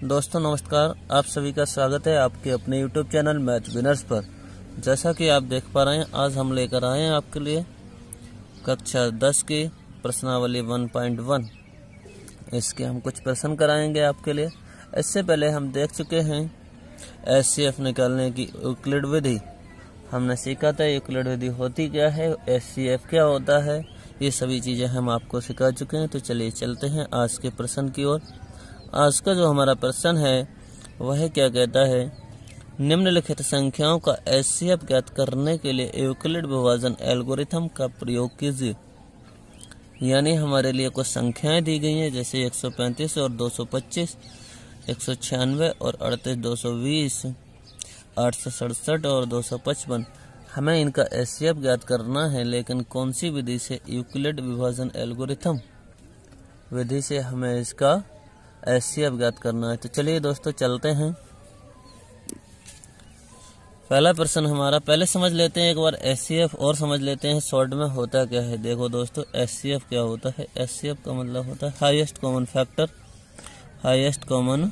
दोस्तों नमस्कार, आप सभी का स्वागत है आपके अपने YouTube चैनल मैथ विनर्स पर। जैसा कि आप देख पा रहे हैं, आज हम लेकर आए हैं आपके लिए कक्षा 10 की प्रश्नावली 1.1। इसके हम कुछ प्रश्न कराएंगे आपके लिए। इससे पहले हम देख चुके हैं HCF निकालने की यूक्लिड विधि। हमने सीखा था यूक्लिड विधि होती क्या है, HCF क्या होता है, ये सभी चीज़ें हम आपको सिखा चुके हैं। तो चलिए चलते हैं आज के प्रश्न की ओर। आज का जो हमारा प्रश्न है वह क्या कहता है, निम्नलिखित संख्याओं का HCF ज्ञात करने के लिए यूक्लिड विभाजन एल्गोरिथम का प्रयोग कीजिए। यानी हमारे लिए कुछ संख्याएं दी गई हैं, जैसे 135 और 225, 196 और 38, 220, 867 और 255। हमें इनका HCF ज्ञात करना है, लेकिन कौन सी विधि से? यूक्लिड विभाजन एल्गोरिथम विधि से हमें इसका HCF ज्ञात करना है। तो चलिए दोस्तों चलते हैं। पहला प्रश्न हमारा, पहले समझ लेते हैं एक बार HCF और समझ लेते हैं शॉर्ट में होता क्या है। देखो दोस्तों, HCF क्या होता है? HCF का मतलब होता है highest common factor. Highest common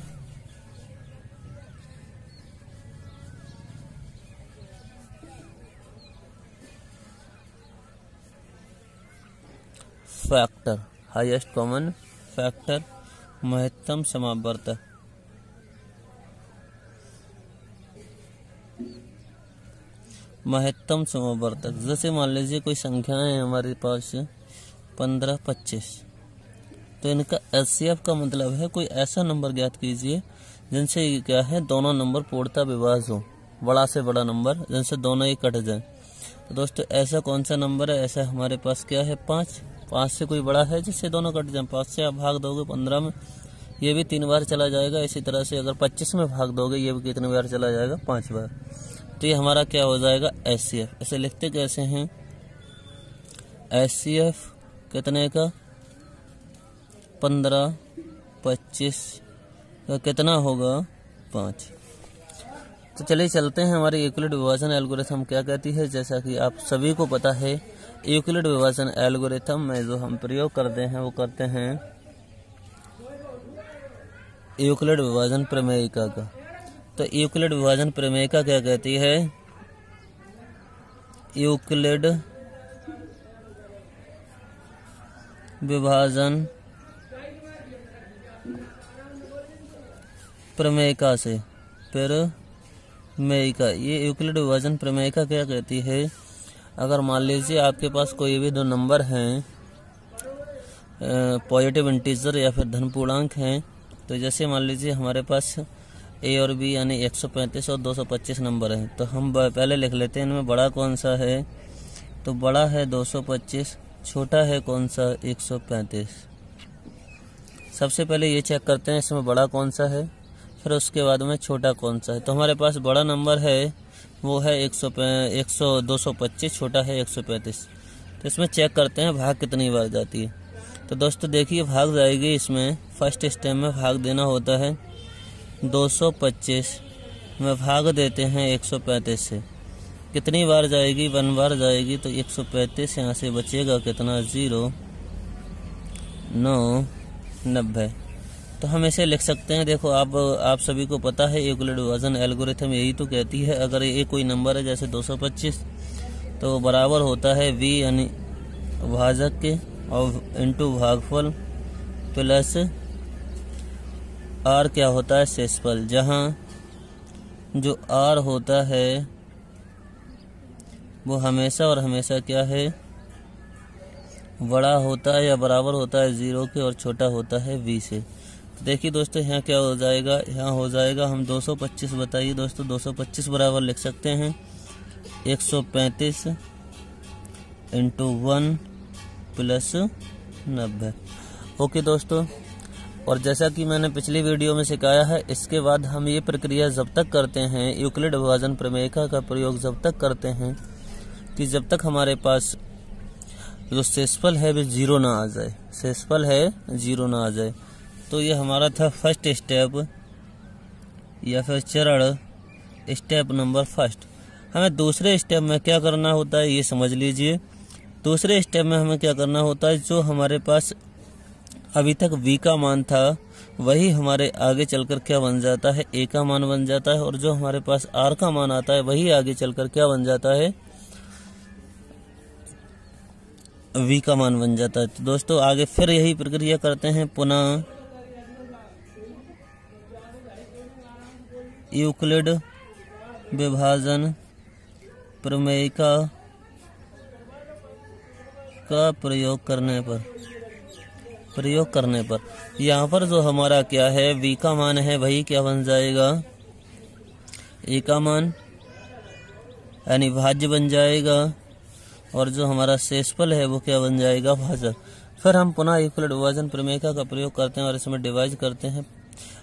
factor, highest common factor, महत्तम समावर्तक। महत्तम समावर्तक, जैसे मान लीजिए कोई संख्याएं हैं हमारे पास 15, 25, तो इनका HCF का मतलब है कोई ऐसा नंबर ज्ञात कीजिए जिनसे क्या है, दोनों नंबर पूर्णतः विभाज्य हो, बड़ा से बड़ा नंबर जिनसे दोनों ही कट जाए। तो दोस्तों ऐसा कौन सा नंबर है? ऐसा हमारे पास क्या है, 5। 5 से कोई बड़ा है जिससे दोनों कट जाए। 5 से आप भाग दोगे 15 में, ये भी 3 बार चला जाएगा। इसी तरह से अगर 25 में भाग दोगे, ये भी कितनी बार चला जाएगा? 5 बार। तो ये हमारा क्या हो जाएगा? HCF। ऐसे लिखते कैसे हैं? HCF कितने का? 15, 25 का कितना होगा? 5। तो चलिए चलते हैं, हमारे यूक्लिड विभाजन एल्गोरिथम क्या कहती है। जैसा कि आप सभी को पता है, यूक्लिड विभाजन एल्गोरिथम में जो हम प्रयोग करते हैं वो करते हैं यूक्लिड विभाजन प्रमेयिका का। तो यूक्लिड विभाजन प्रमेयिका क्या कहती है? यूक्लिड विभाजन प्रमेयिका से प्रमेयिका, ये यूक्लिड विभाजन प्रमेयिका क्या कहती है? अगर मान लीजिए आपके पास कोई भी दो नंबर हैं, पॉजिटिव इंटीजर या फिर धन पूर्णांक हैं, तो जैसे मान लीजिए हमारे पास A और B यानी 135 और 225 नंबर हैं। तो हम पहले लिख लेते हैं इनमें बड़ा कौन सा है। तो बड़ा है 225, छोटा है कौन सा? 135। सबसे पहले ये चेक करते हैं इसमें बड़ा कौन सा है, फिर उसके बाद में छोटा कौन सा है। तो हमारे पास बड़ा नंबर है वो है 225, छोटा है 135। तो इसमें चेक करते हैं भाग कितनी बार जाती है। तो दोस्तों देखिए, भाग जाएगी इसमें फर्स्ट स्टेप में भाग देना होता है 225 में भाग देते हैं 135 से। कितनी बार जाएगी? 1 बार जाएगी। तो 135 यहाँ से बचेगा कितना? 0, 9, 90। तो हम इसे लिख सकते हैं। देखो आप सभी को पता है यूक्लिड विभाजन एल्गोरिथम यही तो कहती है, अगर ये कोई नंबर है जैसे 225, तो बराबर होता है V यानी भाजक के और इंटू भागफल प्लस R क्या होता है? शेषफल। जहाँ जो R होता है वो हमेशा और हमेशा क्या है? बड़ा होता है या बराबर होता है 0 के, और छोटा होता है V से। देखिए दोस्तों, यहाँ क्या हो जाएगा? यहाँ हो जाएगा हम 225, बताइए दोस्तों, 225 बराबर लिख सकते हैं 135 इंटू 1 प्लस 90। ओके दोस्तों, और जैसा कि मैंने पिछली वीडियो में सिखाया है, इसके बाद हम ये प्रक्रिया जब तक करते हैं, यूक्लिड विभाजन प्रमेयिका का प्रयोग जब तक करते हैं कि जब तक हमारे पास जो शेषफल है वो 0 ना आ जाए। शेषफल है 0 ना आ जाए। तो ये हमारा था फर्स्ट स्टेप या फिर चरण, स्टेप नंबर फर्स्ट। हमें दूसरे स्टेप में क्या करना होता है ये समझ लीजिए। दूसरे स्टेप में हमें क्या करना होता है, जो हमारे पास अभी तक V का मान था वही हमारे आगे चलकर क्या बन जाता है, ए का मान बन जाता है, और जो हमारे पास आर का मान आता है वही आगे चलकर क्या बन जाता है, वी का मान बन जाता है। तो दोस्तों आगे फिर यही प्रक्रिया करते हैं, पुनः यूक्लिड विभाजन प्रमेय का प्रयोग करने पर यहाँ पर जो हमारा क्या है, v का मान है वही क्या बन जाएगा, a का मान यानी भाज्य बन जाएगा, और जो हमारा शेषफल है वो क्या बन जाएगा, भाजक। फिर हम पुनः यूक्लिड विभाजन प्रमेय का प्रयोग करते हैं और इसमें डिवाइड करते हैं।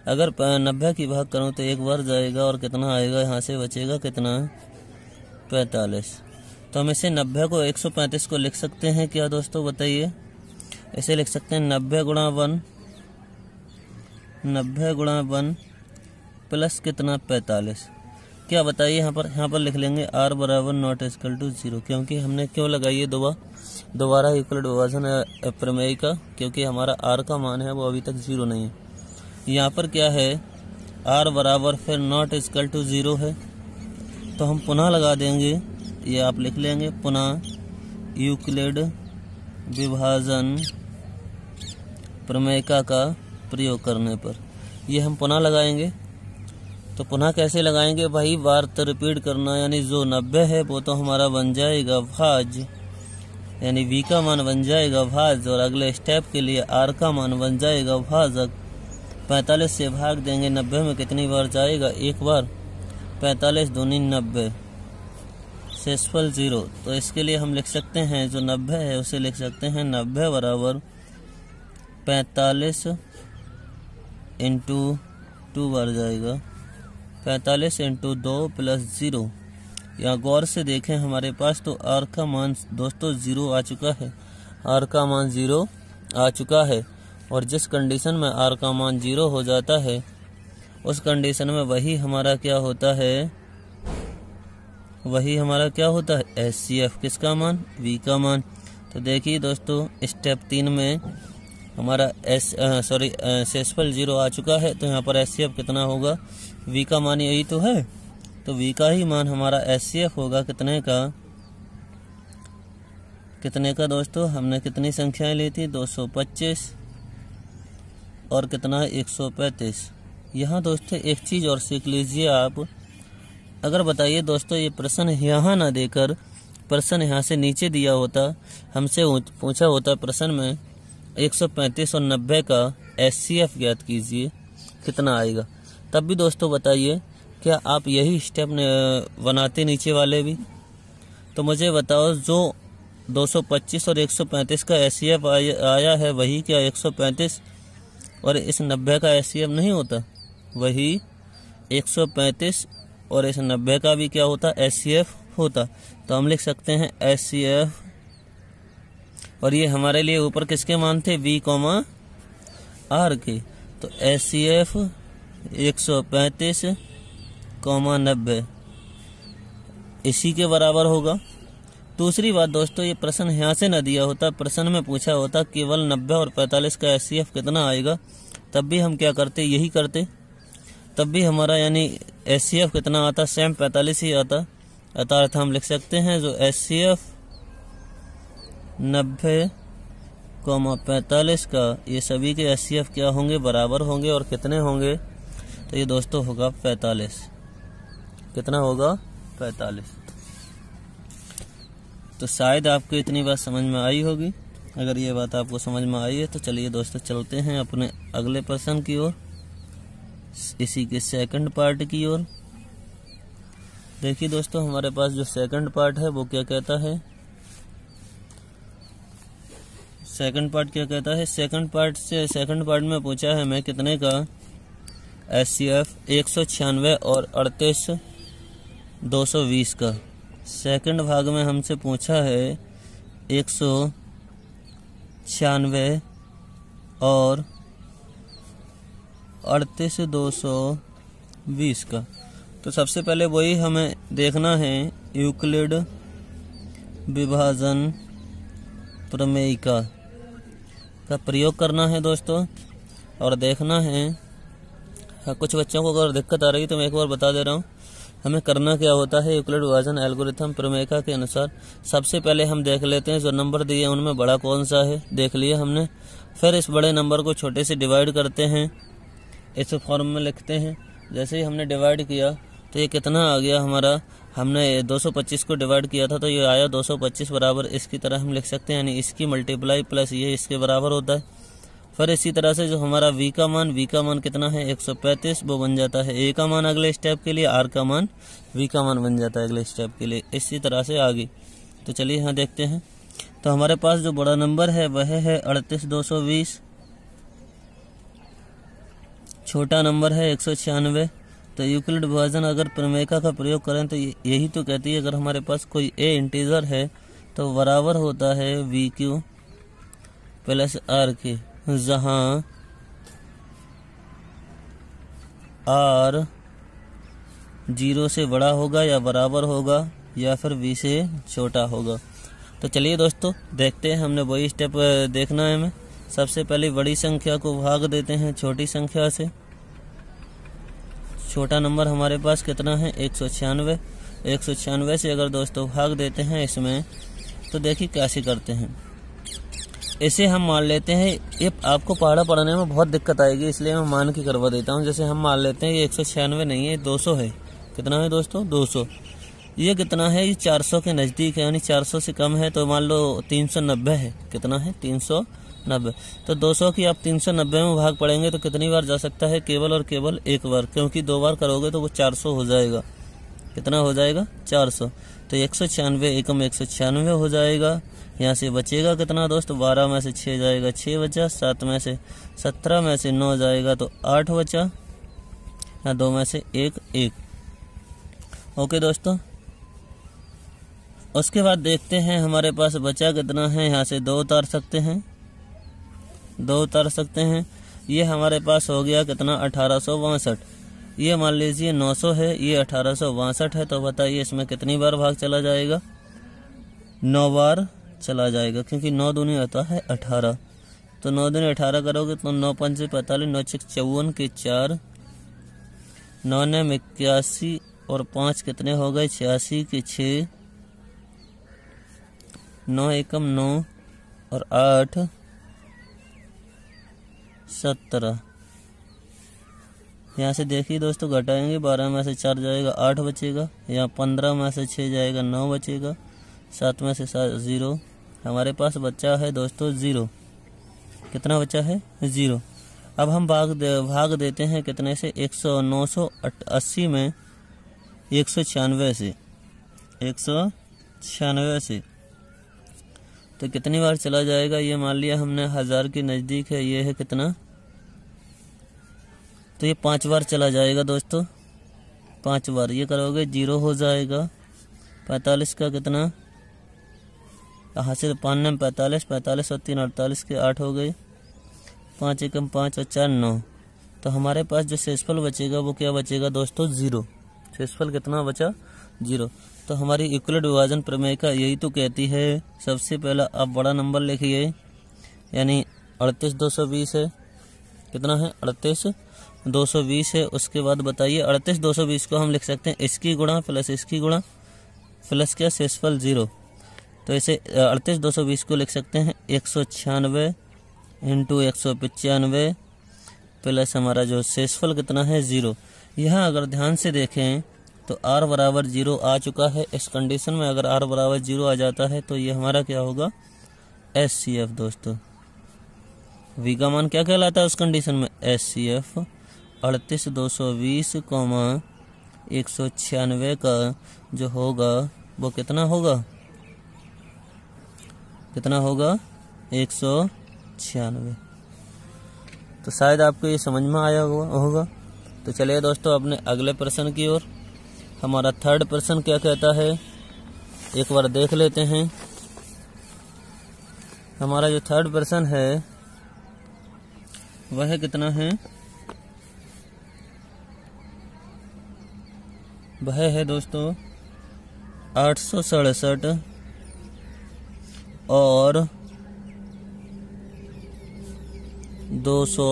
अगर 90 की भाग करूँ तो एक बार जाएगा और कितना आएगा, यहाँ से बचेगा कितना, 45। तो हम इसे 90 को 135 को लिख सकते हैं क्या दोस्तों, बताइए। इसे लिख सकते हैं 90 गुणा 1 प्लस कितना, 45। क्या बताइए, यहाँ पर लिख लेंगे r बराबर नॉट इक्वल टू 0, क्योंकि हमने क्यों लगाई है दोबारा यूक्लिड विभाजन प्रमेय का, क्योंकि हमारा r का मान है वो अभी तक 0 नहीं है। यहाँ पर क्या है, r बराबर फिर नॉट इक्वल टू 0 है, तो हम पुनः लगा देंगे, ये आप लिख लेंगे, पुनः यूक्लिड विभाजन प्रमेय का प्रयोग करने पर ये हम पुनः लगाएंगे। तो पुनः कैसे लगाएंगे भाई, बार तो रिपीट करना, यानी जो 90 है वो तो हमारा बन जाएगा भाज्य, यानी v का मान बन जाएगा भाज्य, और अगले स्टेप के लिए r का मान बन जाएगा भाजक। 45 से भाग देंगे, 90 में कितनी बार जाएगा, एक बार, 45 दूनी 90, शेषफल 0। तो इसके लिए हम लिख सकते हैं, जो 90 है उसे लिख सकते हैं 90 बराबर 45 इंटू 2 बार जाएगा, 45 इंटू 2 प्लस 0। यहाँ गौर से देखें हमारे पास तो r का मान दोस्तों 0 आ चुका है, r का मान 0 आ चुका है, और जिस कंडीशन में r का मान 0 हो जाता है उस कंडीशन में वही हमारा क्या होता है, HCF, किसका मान, v का मान। तो देखिए दोस्तों स्टेप 3 में हमारा शेषफल 0 आ चुका है, तो यहाँ पर HCF कितना होगा, v का मान यही तो है, तो v का ही मान हमारा HCF होगा कितने का दोस्तों, हमने कितनी संख्याएं ली थी, 225 और कितना 135। यहाँ दोस्तों एक चीज़ और सीख लीजिए आप, अगर बताइए दोस्तों ये प्रश्न यहाँ ना देकर प्रश्न यहाँ से नीचे दिया होता, हमसे पूछा होता प्रश्न में 135 और 90 का HCF ज्ञात कीजिए, कितना आएगा, तब भी दोस्तों बताइए क्या आप यही स्टेप बनाते नीचे वाले भी। तो मुझे बताओ जो 225 और 135 का HCF आया है वही क्या 135 और इस 90 का HCF नहीं होता, वही 135 और इस 90 का भी क्या होता, HCF होता। तो हम लिख सकते हैं HCF, और ये हमारे लिए ऊपर किसके मान थे, V, R के, तो HCF 135, 90 इसी के बराबर होगा। दूसरी बात दोस्तों, ये प्रश्न यहाँ से न दिया होता, प्रश्न में पूछा होता केवल 90 और 45 का HCF कितना आएगा, तब भी हम क्या करते, यही करते, तब भी हमारा यानी HCF कितना आता, सेम 45 ही आता। अर्थात हम लिख सकते हैं जो HCF 90, 45 का ये सभी के HCF क्या होंगे, बराबर होंगे, और कितने होंगे, तो ये दोस्तों होगा 45, कितना होगा, 45। तो शायद आपको इतनी बात समझ में आई होगी। अगर ये बात आपको समझ में आई है तो चलिए दोस्तों चलते हैं अपने अगले प्रश्न की ओर, इसी के सेकंड पार्ट की ओर। देखिए दोस्तों हमारे पास जो सेकंड पार्ट है वो क्या कहता है, सेकंड पार्ट क्या कहता है, सेकंड पार्ट में पूछा है मैं कितने का HCF 196 और 38 220 का। सेकंड भाग में हमसे पूछा है 196 और 38 220 का। तो सबसे पहले वही हमें देखना है, यूक्लिड विभाजन प्रमेय का प्रयोग करना है दोस्तों। और देखना है। कुछ बच्चों को अगर दिक्कत आ रही है तो मैं एक बार बता दे रहा हूँ। हमें करना क्या होता है, यूक्लिड विभाजन एल्गोरिथम प्रमेय के अनुसार सबसे पहले हम देख लेते हैं जो नंबर दिए हैं उनमें बड़ा कौन सा है, देख लिया हमने। फिर इस बड़े नंबर को छोटे से डिवाइड करते हैं, इस फॉर्म में लिखते हैं। जैसे ही हमने डिवाइड किया तो ये कितना आ गया हमारा, हमने 225 को डिवाइड किया था तो ये आया 225 बराबर इसकी तरह हम लिख सकते हैं, यानी इसकी मल्टीप्लाई प्लस ये इसके बराबर होता है। फिर इसी तरह से जो हमारा v का मान कितना है 135, वो बन जाता है a का मान अगले स्टेप के लिए, r का मान v का मान बन जाता है अगले स्टेप के लिए। इसी तरह से आगे। तो चलिए यहाँ देखते हैं। तो हमारे पास जो बड़ा नंबर है वह है 38220, छोटा नंबर है 196। तो यूक्लिड विभाजन अगर प्रमेय का प्रयोग करें तो यही तो कहती है, अगर हमारे पास कोई a इंटीजर है तो बराबर होता है VQ प्लस R के, जहां R 0 से बड़ा होगा या बराबर होगा या फिर V से छोटा होगा। तो चलिए दोस्तों देखते हैं, हमने वही स्टेप देखना है हमें। सबसे पहले बड़ी संख्या को भाग देते हैं छोटी संख्या से। छोटा नंबर हमारे पास कितना है 196। 196 से अगर दोस्तों भाग देते हैं इसमें, तो देखिए कैसे करते हैं। इसे हम मान लेते हैं, ये आपको पहाड़ा पढ़ने में बहुत दिक्कत आएगी इसलिए मैं मान के करवा देता हूँ। जैसे हम मान लेते हैं ये 196 नहीं है, 200 है। कितना है दोस्तों 200। ये कितना है, ये 400 के नज़दीक है, यानी 400 से कम है। तो मान लो 390 है। कितना है 390। तो 200 की आप 390 में भाग पड़ेंगे तो कितनी बार जा सकता है, केवल और केवल एक बार, क्योंकि 2 बार करोगे तो वो 400 हो जाएगा। कितना हो जाएगा 400। तो 196 एकम 196 हो जाएगा। यहाँ से बचेगा कितना दोस्त, 12 में से 6 जाएगा 6 बचा, 7 में से 17 में से 9 जाएगा तो 8 बचा, यहाँ 2 में से 1। ओके दोस्तों, उसके बाद देखते हैं हमारे पास बचा कितना है। यहाँ से 2 उतार सकते हैं, 2 उतार सकते हैं। ये हमारे पास हो गया कितना 1862। ये मान लीजिए 900 है, ये 1862 है। तो बताइए इसमें कितनी बार भाग चला जाएगा, 9 बार चला जाएगा, क्योंकि 9 दूनी होता है 18। तो 9 दूनी 18 करोगे तो 9 पंचे 45, 9 छक 54 के 4, 9 ने 81 और 5 कितने हो गए 86 के 6, 9 एकम 9 और 8 17। यहाँ से देखिए दोस्तों घटाएंगे, 12 में से 4 जाएगा 8 बचेगा, यहाँ 15 में से 6 जाएगा 9 बचेगा, 7 में से 7 0। हमारे पास बचा है दोस्तों 0। कितना बचा है 0। अब हम भाग देते हैं कितने से 980 में 196 से, 196 से। तो कितनी बार चला जाएगा, ये मान लिया हमने 1000 के नज़दीक है, ये है कितना, तो ये 5 बार चला जाएगा दोस्तों, 5 बार। ये करोगे 0 हो जाएगा। 45 का कितना, यहाँ से 5 में 45, 45 और 3 48 के 8 हो गए, 5 एकम 5 और 4 9। तो हमारे पास जो शेषफल बचेगा वो क्या बचेगा दोस्तों 0। शेषफल कितना बचा 0। तो हमारी यूक्लिड विभाजन प्रमेय का यही तो कहती है। सबसे पहला आप बड़ा नंबर लिखिए, यानी 38220 है। कितना है 38220 है। उसके बाद बताइए 38220 को हम लिख सकते हैं इसकी गुणा प्लस इसकी गुणा प्लस क्या शेषफल 0। तो इसे 38220 को लिख सकते हैं 196 इंटू 195 प्लस हमारा जो शेषफल कितना है 0। यहाँ अगर ध्यान से देखें तो r बराबर 0 आ चुका है। इस कंडीशन में अगर r बराबर 0 आ जाता है तो ये हमारा क्या होगा SCF दोस्तों। v का मान क्या कहलाता है उस कंडीशन में SCF। 38220 196 का जो होगा वो कितना होगा, कितना होगा 196। तो शायद आपको ये समझ में आया होगा। तो चलिए दोस्तों अपने अगले प्रश्न की ओर। हमारा थर्ड प्रश्न क्या कहता है एक बार देख लेते हैं। हमारा जो थर्ड प्रश्न है वह कितना है, वह है दोस्तों 867 और 200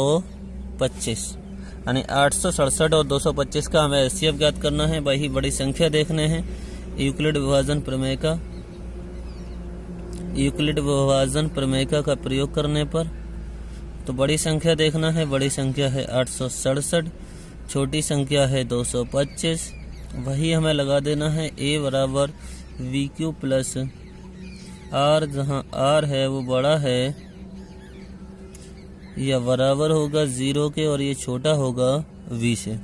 225, यानी 867 और 225 का हमें एचसीएफ ज्ञात करना है। वही बड़ी संख्या देखने हैं यूक्लिड विभाजन प्रमेय का प्रयोग करने पर। तो बड़ी संख्या देखना है, बड़ी संख्या है 867, छोटी संख्या है 225। वही हमें लगा देना है a बराबर वी क्यू प्लस आर, जहाँ आर है वो बड़ा है या बराबर होगा 0 के और ये छोटा होगा v से।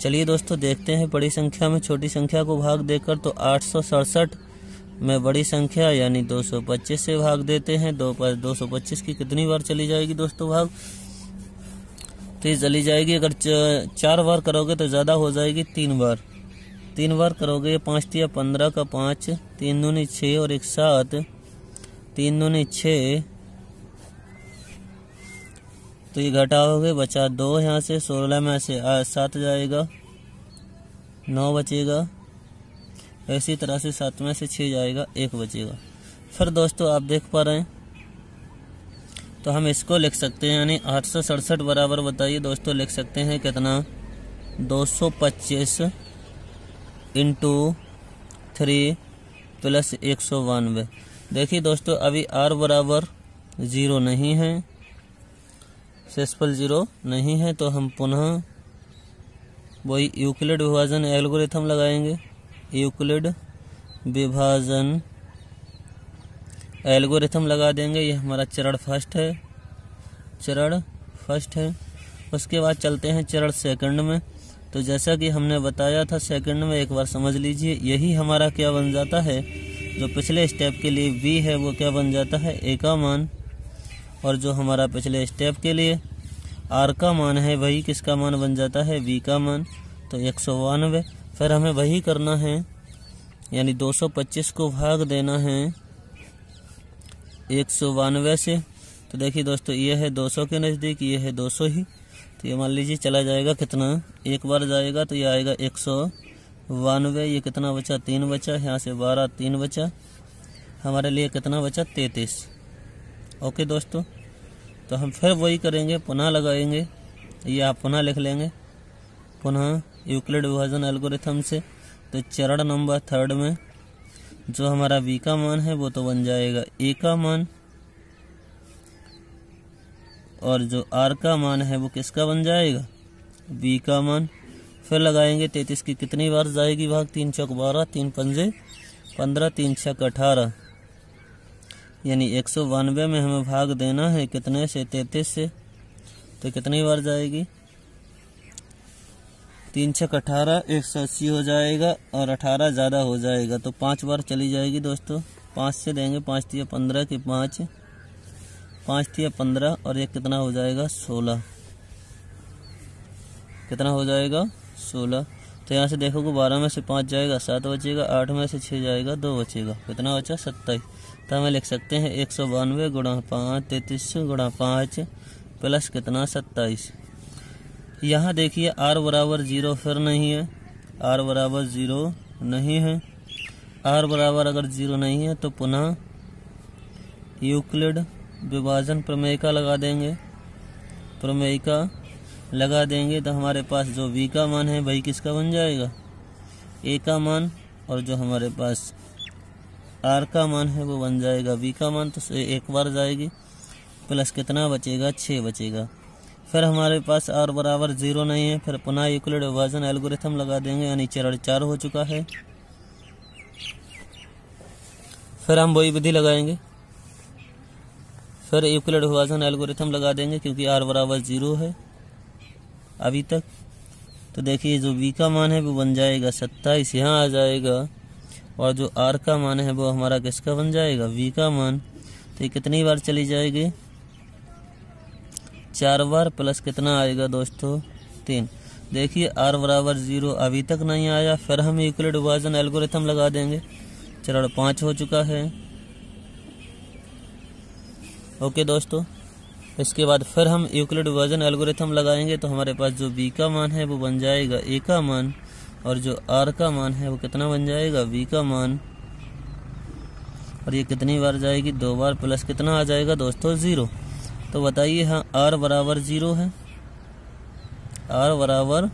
चलिए दोस्तों देखते हैं बड़ी संख्या में छोटी संख्या को भाग देकर। तो 867 में बड़ी संख्या यानी 225 से भाग देते हैं। 225 की कितनी बार चली जाएगी दोस्तों भाग? तो ये चली जाएगी, अगर 4 बार करोगे तो ज़्यादा हो जाएगी, 3 बार। 3 बार करोगे 5 या 15 का 5, 3 दूनी 6 और 1 7, 3 दूनी 6, तो ये घटाओगे बचा 2 यहाँ से, 16 में से 7 जाएगा, 9 बचेगा। इसी तरह से 7 में से 6 जाएगा, 1 बचेगा। फिर दोस्तों आप देख पा रहे हैं, तो हम इसको लिख सकते हैं, यानी 867 बराबर बताइए दोस्तों लिख सकते हैं कितना? 225 इंटू 3 प्लस 192। देखिए दोस्तों अभी r बराबर 0 नहीं है, सेसफल 0 नहीं है, तो हम पुनः वही यूक्लिड विभाजन एल्गोरिथम लगाएंगे। यूक्लिड विभाजन एल्गोरिथम लगा देंगे। ये हमारा चरण फर्स्ट है। उसके बाद चलते हैं चरण सेकंड में। तो जैसा कि हमने बताया था सेकंड में, एक बार समझ लीजिए, यही हमारा क्या बन जाता है, जो पिछले स्टेप के लिए v है वो क्या बन जाता है, a का मान, और जो हमारा पिछले स्टेप के लिए r का मान है वही किसका मान बन जाता है, v का मान। तो 192। फिर हमें वही करना है, यानी 225 को भाग देना है 192 से। तो देखिए दोस्तों ये है 200 के नज़दीक, ये है 200 ही, तो ये मान लीजिए चला जाएगा कितना, एक बार जाएगा तो ये आएगा 192। ये कितना बचा, 3 बचा, यहाँ से 12, 3 बचा, हमारे लिए कितना बचा, 33। ओके दोस्तों, तो हम फिर वही करेंगे, पुनः लगाएंगे, ये आप पुनः लिख लेंगे, पुनः यूक्लिड विभाजन एल्गोरिथम से। तो चरण नंबर 3 में जो हमारा v का मान है वो तो बन जाएगा a का मान, और जो r का मान है वो किसका बन जाएगा, v का मान। फिर लगाएंगे 33 की कितनी बार जाएगी भाग, 3 चौक 12, 3 पंजे 15, 3 छक 18, यानी 192 में हमें भाग देना है कितने से, 33 से। तो कितनी बार जाएगी, 3 छक 18, 180 हो जाएगा, और 18 ज़्यादा हो जाएगा तो 5 बार चली जाएगी दोस्तों। 5 से देंगे, 5 तिया 15 की 5, 5 तिया 15, और ये कितना हो जाएगा, 16। कितना हो जाएगा, 16। तो यहाँ से देखोगे 12 में से 5 जाएगा, 7 बचेगा, 8 में से 6 जाएगा, 2 बचेगा, कितना बचा, 27। तो हमें लिख सकते हैं 192 गुणा 5, 33 गुणा 5 प्लस कितना, 27। यहाँ देखिए r बराबर 0 फिर नहीं है, r बराबर 0 नहीं है। r बराबर अगर 0 नहीं है तो पुनः यूक्लिड विभाजन प्रमेय का लगा देंगे, तो हमारे पास जो v का मान है वही किसका बन जाएगा, a का मान, और जो हमारे पास r का मान है वो बन जाएगा v का मान। तो एक बार जाएगी, प्लस कितना बचेगा, 6 बचेगा। फिर हमारे पास r बराबर 0 नहीं है, फिर पुनः यूक्लिड विभाजन एल्गोरिथम लगा देंगे, यानी चरण 4 हो चुका है। फिर हम वही विधि लगाएंगे, फिर यूक्लिड विभाजन एल्गोरिथम लगा देंगे, क्योंकि r बराबर 0 है अभी तक। तो देखिए जो v का मान है वो बन जाएगा 27, यहाँ आ जाएगा, और जो r का मान है वो हमारा किसका बन जाएगा, v का मान। तो ये कितनी बार चली जाएगी, 4 बार, प्लस कितना आएगा दोस्तों, 3। देखिए r बराबर 0 अभी तक नहीं आया, फिर हम यूक्लिड विभाजन एल्गोरिथम लगा देंगे, चरण 5 हो चुका है। ओके दोस्तों, इसके बाद फिर हम यूक्लिड विभाजन एल्गोरिथम लगाएंगे, तो हमारे पास जो v का मान है वो बन जाएगा a का मान, और जो r का मान है वो कितना बन जाएगा, v का मान। और ये कितनी बार जाएगी, 2 बार, प्लस कितना आ जाएगा दोस्तों, 0। तो बताइए, हाँ r बराबर 0 है, आर बराबर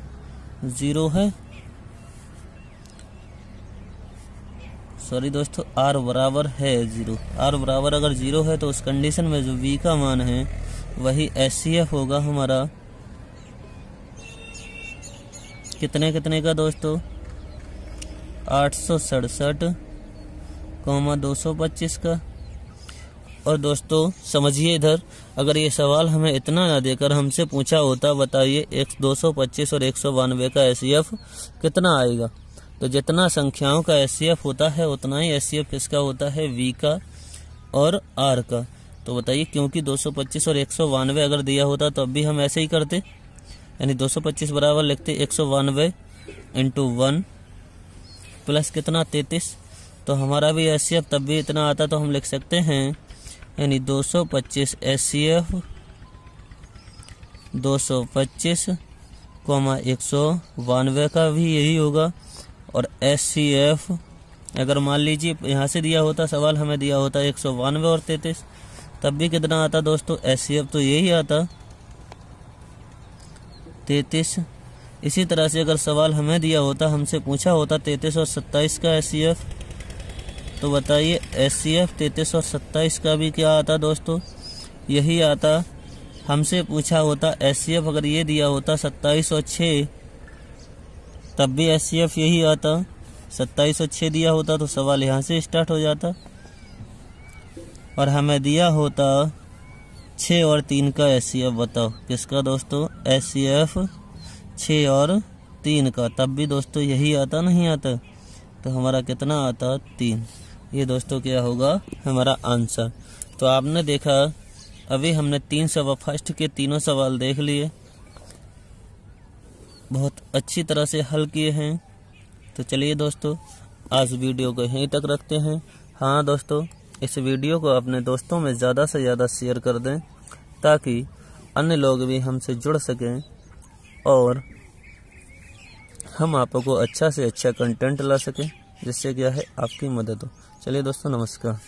0 है, सॉरी दोस्तों, आर बराबर है 0। आर बराबर अगर 0 है तो उस कंडीशन में जो वी का मान है वही HCF होगा हमारा कितने का दोस्तों, 867,225 का। और दोस्तों समझिए इधर, अगर ये सवाल हमें इतना ना देकर हमसे पूछा होता बताइए 225 और 192 का HCF कितना आएगा, तो जितना संख्याओं का HCF होता है उतना ही HCF किसका होता है, V का और R का। तो बताइए, क्योंकि 225 और 192 अगर दिया होता तो अब भी हम ऐसे ही करते, यानी 225 बराबर लिखते 192 इंटू 1 प्लस कितना 33, तो हमारा भी HCF तब भी इतना आता, तो हम लिख सकते हैं यानी 225 HCF 225 192 का भी यही होगा। और HCF अगर मान लीजिए यहाँ से दिया होता, सवाल हमें दिया होता 192 और 33, तब भी कितना आता दोस्तों, HCF तो यही आता 33। इसी तरह से अगर सवाल हमें दिया होता, हमसे पूछा होता 33 और 27 का HCF, तो बताइए HCF 33 और 27 का भी क्या आता दोस्तों, यही आता। हमसे पूछा होता HCF अगर ये दिया होता 27 और 6, तब भी HCF यही आता। 27 और 6 दिया होता तो सवाल यहाँ से स्टार्ट हो जाता। और हमें दिया होता 6 और 3 का HCF, बताओ किसका दोस्तों, HCF 6 और 3 का, तब भी दोस्तों यही आता, नहीं आता। तो हमारा कितना आता, 3। ये दोस्तों क्या होगा हमारा आंसर। तो आपने देखा, अभी हमने 3 सवाल, फर्स्ट के तीनों सवाल देख लिए, बहुत अच्छी तरह से हल किए हैं। तो चलिए दोस्तों, आज वीडियो को यहीं तक रखते हैं। हाँ दोस्तों, इस वीडियो को अपने दोस्तों में ज़्यादा से ज़्यादा शेयर कर दें, ताकि अन्य लोग भी हमसे जुड़ सकें और हम आपको अच्छा से अच्छा कंटेंट ला सकें, जिससे क्या है आपकी मदद हो। चलिए दोस्तों, नमस्कार।